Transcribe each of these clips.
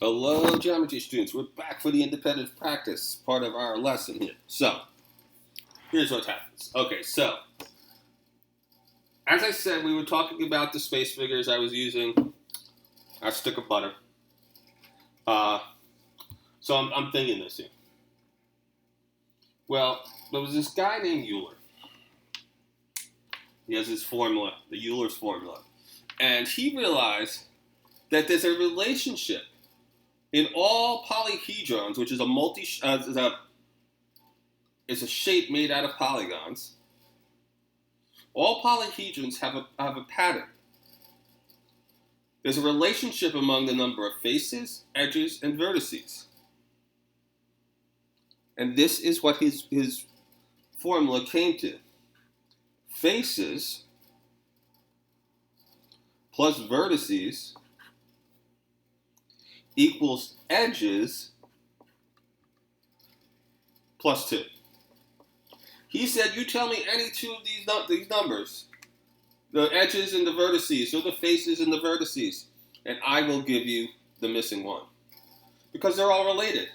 Hello, geometry students. We're back for the independent practice part of our lesson here. So, here's what happens. Okay, so, as I said, we were talking about the space figures I was using. Our stick of butter. So I'm thinking this here. Well, there was this guy named Euler. He has his formula, the Euler's formula. And he realized that there's a relationship in all polyhedrons, which is it's a shape made out of polygons. All polyhedrons have a pattern. There's a relationship among the number of faces, edges, and vertices. And this is what his formula came to. Faces plus vertices equals edges plus 2. He said, you tell me any two of these numbers, the edges and the vertices, or the faces and the vertices, and I will give you the missing one. Because they're all related.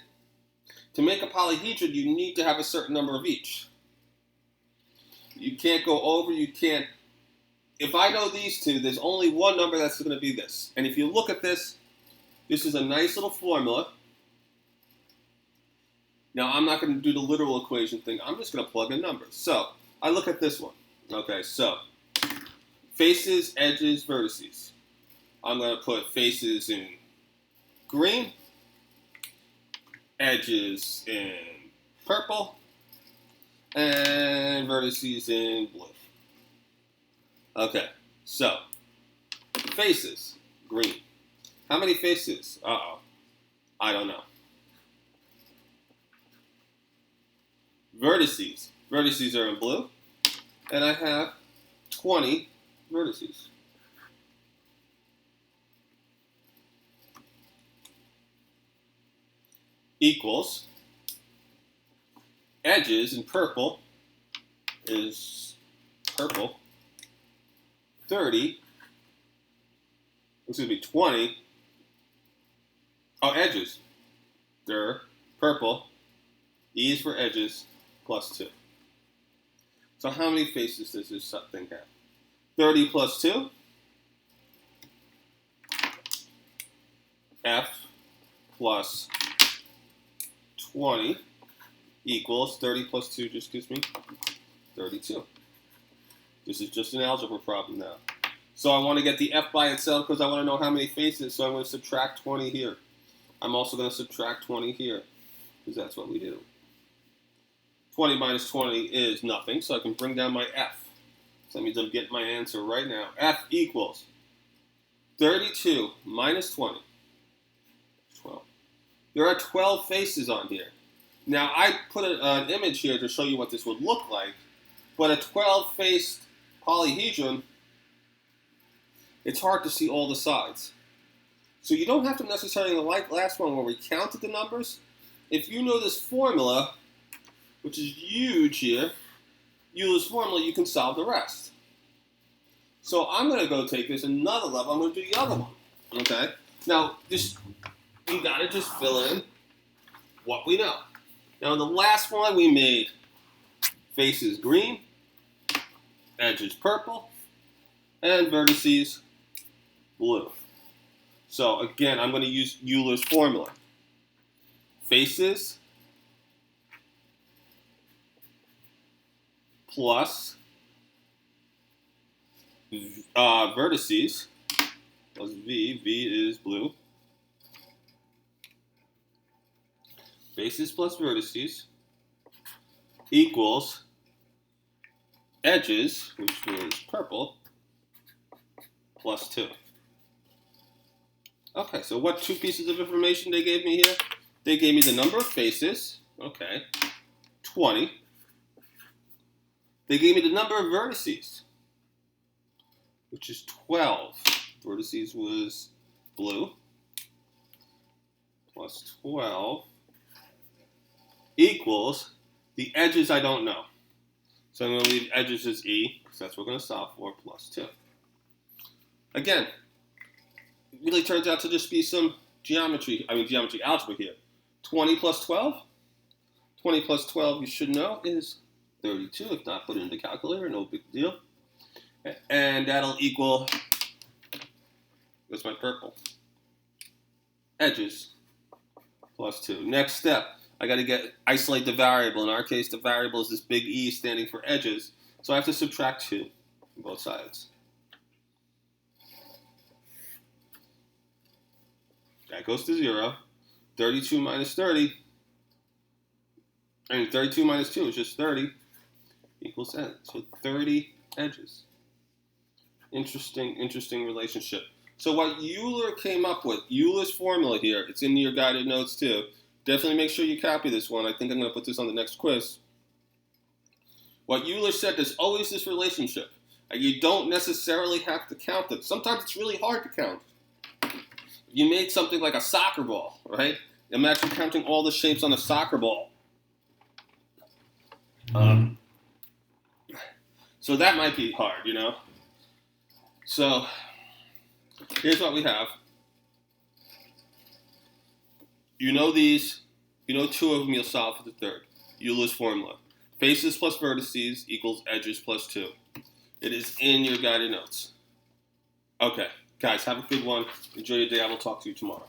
To make a polyhedron, you need to have a certain number of each. You can't go over, you can't. If I know these two, there's only one number that's going to be this. And if you look at this, this is a nice little formula. Now, I'm not going to do the literal equation thing. I'm just going to plug in numbers. So, I look at this one. Okay, so, faces, edges, vertices. I'm going to put faces in green, edges in purple, and vertices in blue. Okay, so, faces, green. How many faces? Uh-oh. I don't know. Vertices. Vertices are in blue. And I have 20 vertices. Equals edges in purple is purple. 30. Excuse me, 20. Oh, edges. They're purple. E is for edges. Plus 2. So how many faces does this thing have? 30 plus 2. F plus 20 equals 30 plus 2 just gives me 32. This is just an algebra problem now. So I want to get the F by itself because I want to know how many faces, so I'm going to subtract 20 here. I'm also going to subtract 20 here because that's what we do. 20 minus 20 is nothing, so I can bring down my F. So that means I'm getting my answer right now. F equals 32 minus 20. 12. There are 12 faces on here. Now, I put an image here to show you what this would look like, but a 12-faced polyhedron, it's hard to see all the sides. So you don't have to necessarily, like last one where we counted the numbers. If you know this formula, which is huge here, Euler's formula, you can solve the rest. So I'm going to go take this another level. I'm going to do the other one. Okay? Now, you got to just fill in what we know. Now, in the last one, we made faces green, edges purple, and vertices blue. So, again, I'm going to use Euler's formula. Faces plus vertices plus V. V is blue. Faces plus vertices equals edges, which was purple, plus 2. Okay, so what two pieces of information they gave me here? They gave me the number of faces, okay, 20. They gave me the number of vertices, which is 12. Vertices was blue, plus 12, equals the edges I don't know. So I'm going to leave edges as E, because that's what we're going to solve for, plus 2. Again, it really turns out to just be some algebra here. 20 plus 12? 20 plus 12, you should know, is 32. If not, put it in the calculator, no big deal. And that'll equal, where's my purple? Edges plus 2. Next step, I got to isolate the variable. In our case, the variable is this big E standing for edges. So I have to subtract 2 on both sides. That goes to 0. 32 minus 30. 32 minus 2 is just 30 equals n. So 30 edges. Interesting relationship. So what Euler came up with, Euler's formula here, it's in your guided notes too. Definitely make sure you copy this one. I think I'm going to put this on the next quiz. What Euler said, there's always this relationship. You don't necessarily have to count it. Sometimes it's really hard to count. You made something like a soccer ball, right? Imagine counting all the shapes on a soccer ball. So that might be hard, you know? So here's what we have. You know these. You know 2 of them, you'll solve for the third. Euler's formula. Faces plus vertices equals edges plus 2. It is in your guided notes. Okay, guys, have a good one. Enjoy your day. I will talk to you tomorrow.